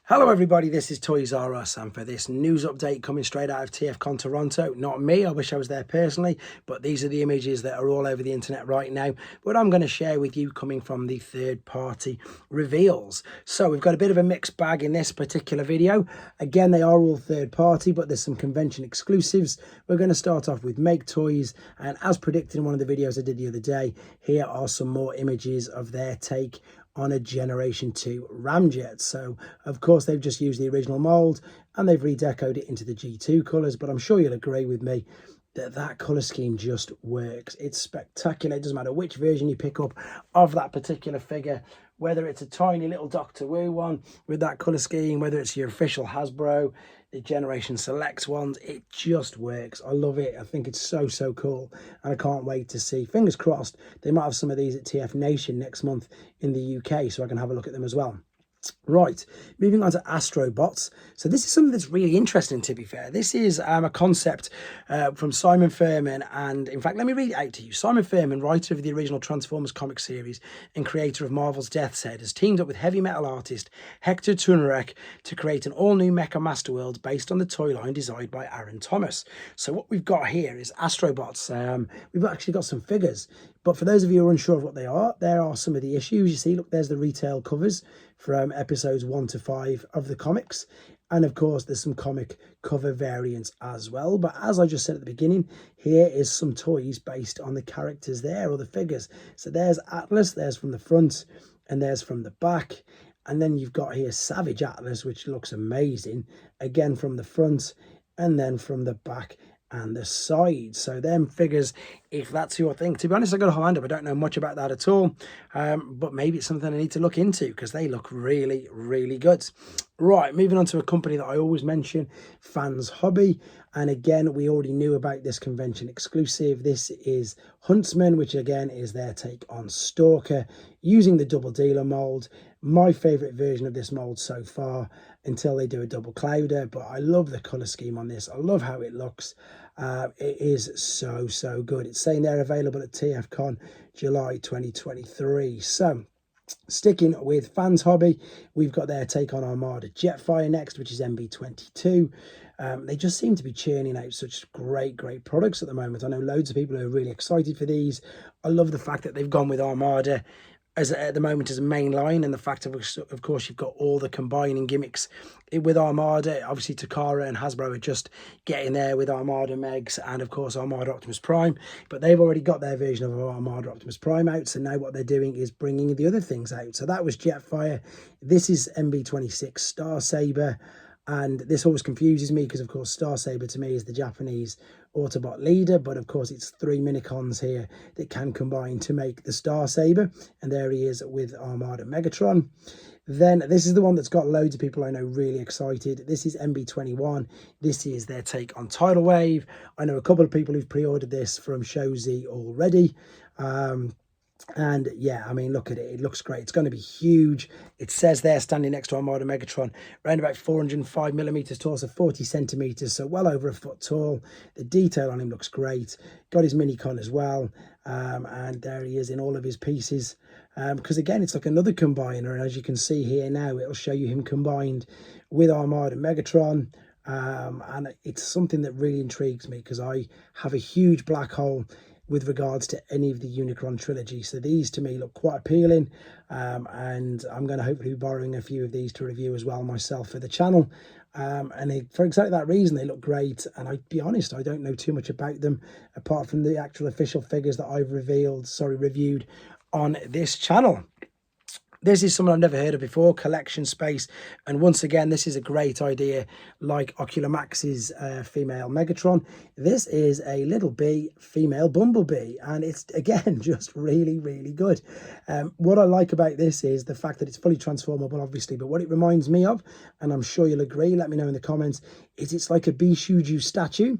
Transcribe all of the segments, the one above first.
Hello everybody, this is Toys R Us, and for this news update coming straight out of tfcon Toronto, not me, I wish I was there personally, but these are the images that are all over the internet right now, what I'm going to share with you coming from the third party reveals. So we've got a bit of a mixed bag in this particular video. Again, they are all third party, but there's some convention exclusives. We're going to start off with Maketoys, and as predicted in one of the videos I did the other day, here are some more images of their take on a Generation 2 ramjet. So of course they've just used the original mold and they've redecoed it into the G2 colours, but I'm sure you'll agree with me that that colour scheme just works. It's spectacular. It doesn't matter which version you pick up of that particular figure, whether it's a tiny little Doctor Wu one with that colour scheme, whether it's your official Hasbro, the Generation Selects ones, it just works. I love it. I think it's so cool, and I can't wait to see. Fingers crossed, they might have some of these at TF Nation next month in the UK, so I can have a look at them as well. Right, moving on to Astrobots. So this is something that's really interesting, to be fair. This is a concept from Simon Furman, and in fact, let me read it out to you. Simon Furman, writer of the original Transformers comic series and creator of Marvel's Death's Head, has teamed up with heavy metal artist Hector Tunarek to create an all-new Mecha Masterworld based on the toy line designed by Aaron Thomas. So what we've got here is Astrobots. We've actually got some figures, but for those of you who are unsure of what they are, there are some of the issues. You see, look, there's the retail covers from episodes 1 to 5 of the comics. And of course, there's some comic cover variants as well. But as I just said at the beginning, here is some toys based on the characters there, or the figures. So there's Atlas, there's from the front, and there's from the back. And then you've got here Savage Atlas, which looks amazing. Again, from the front, and then from the back and the side. So them figures, if that's your thing. To be honest, I got a hand up. I don't know much about that at all, but maybe it's something I need to look into because they look really good. Right, moving on to a company that I always mention, Fans Hobby. And again, we already knew about this convention exclusive. This is Huntsman, which again is their take on Stalker, using the double dealer mold. My favorite version of this mold so far, until they do a double clouder, but I love the color scheme on this. I love how it looks. It is so good. It's saying they're available at TFCon July 2023. So sticking with Fans Hobby, we've got their take on Armada Jetfire next, which is MB22. They just seem to be churning out such great products at the moment. I know loads of people are really excited for these. I love the fact that they've gone with Armada as at the moment as a main line, and the fact of course you've got all the combining gimmicks with Armada. Obviously Takara and Hasbro are just getting there with Armada Megs and of course Armada Optimus Prime, but they've already got their version of Armada Optimus Prime out, so now what they're doing is bringing the other things out. So that was Jetfire. This is MB26 Star Saber. And this always confuses me because, of course, Star Saber to me is the Japanese Autobot leader. But, of course, it's 3 Minicons here that can combine to make the Star Saber. And there he is with Armada Megatron. Then this is the one that's got loads of people I know really excited. This is MB21. This is their take on Tidal Wave. I know a couple of people who've pre-ordered this from Shozy already. And yeah, I mean, look at it. It looks great. It's going to be huge. It says there, standing next to Armada Megatron, around about 405 millimeters tall, so 40 centimeters, so well over a foot tall. The detail on him looks great. Got his Minicon as well. And there he is in all of his pieces. Because again, it's like another combiner. And as you can see here now, it'll show you him combined with Armada Megatron. And it's something that really intrigues me because I have a huge black hole with regards to any of the Unicron trilogy. So these to me look quite appealing, and I'm going to hopefully be borrowing a few of these to review as well myself for the channel. For exactly that reason, they look great. And I'll be honest, I don't know too much about them apart from the actual official figures that I've reviewed on this channel. This is something I've never heard of before, Collection Space. And once again, this is a great idea, like Ocular Max's female Megatron. This is a little bee, female Bumblebee. And it's, again, just really good. What I like about this is the fact that it's fully transformable, obviously. But what it reminds me of, and I'm sure you'll agree, let me know in the comments, is it's like a Bishuju statue.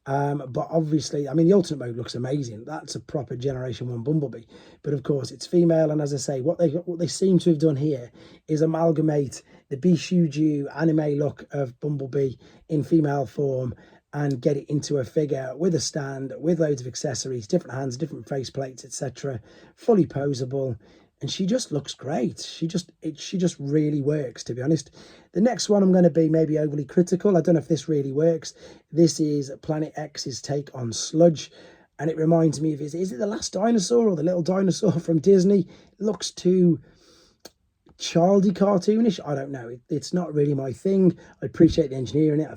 But obviously, I mean, the Ultimate Mode looks amazing. That's a proper Generation 1 Bumblebee. But of course, it's female, and as I say, what they seem to have done here is amalgamate the Bishuju anime look of Bumblebee in female form and get it into a figure with a stand, with loads of accessories, different hands, different face plates, etc. Fully posable. and she just looks great. She just really works, to be honest. The next one I'm going to be maybe overly critical. I don't know if this really works. This is Planet X's take on Sludge, and it reminds me of, is it The Last Dinosaur or The Little Dinosaur from Disney? It looks too childy, cartoonish. I don't know. It's not really my thing. I appreciate the engineering in it. I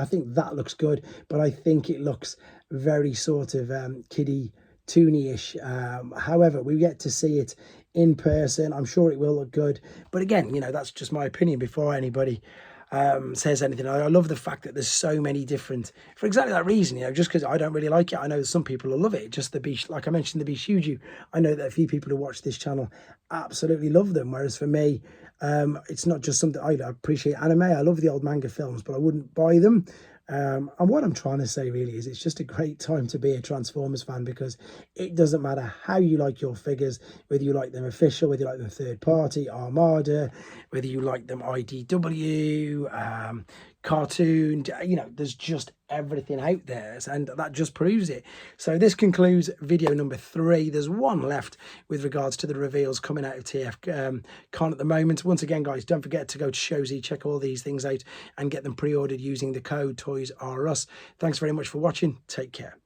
think that looks good, but I think it looks very sort of kiddie toony-ish. However, we get to see it in person. I'm sure it will look good, but again, you know, that's just my opinion before anybody says anything. I love the fact that there's so many different, for exactly that reason, you know, just because I don't really like it. I know some people will love it. Just the Beast, like I mentioned, the Bishuju. I know that a few people who watch this channel absolutely love them, whereas for me, it's not just something. I appreciate anime. I love the old manga films, but I wouldn't buy them. And what I'm trying to say really is it's just a great time to be a Transformers fan, because it doesn't matter how you like your figures, whether you like them official, whether you like them third party, Armada, whether you like them IDW, cartoon, you know, there's just everything out there, and that just proves it. So this concludes video number 3. There's one left with regards to the reveals coming out of TFCon at the moment. Once again, guys, don't forget to go to Showzy, check all these things out and get them pre-ordered using the code Toys R Us. Thanks very much for watching. Take care.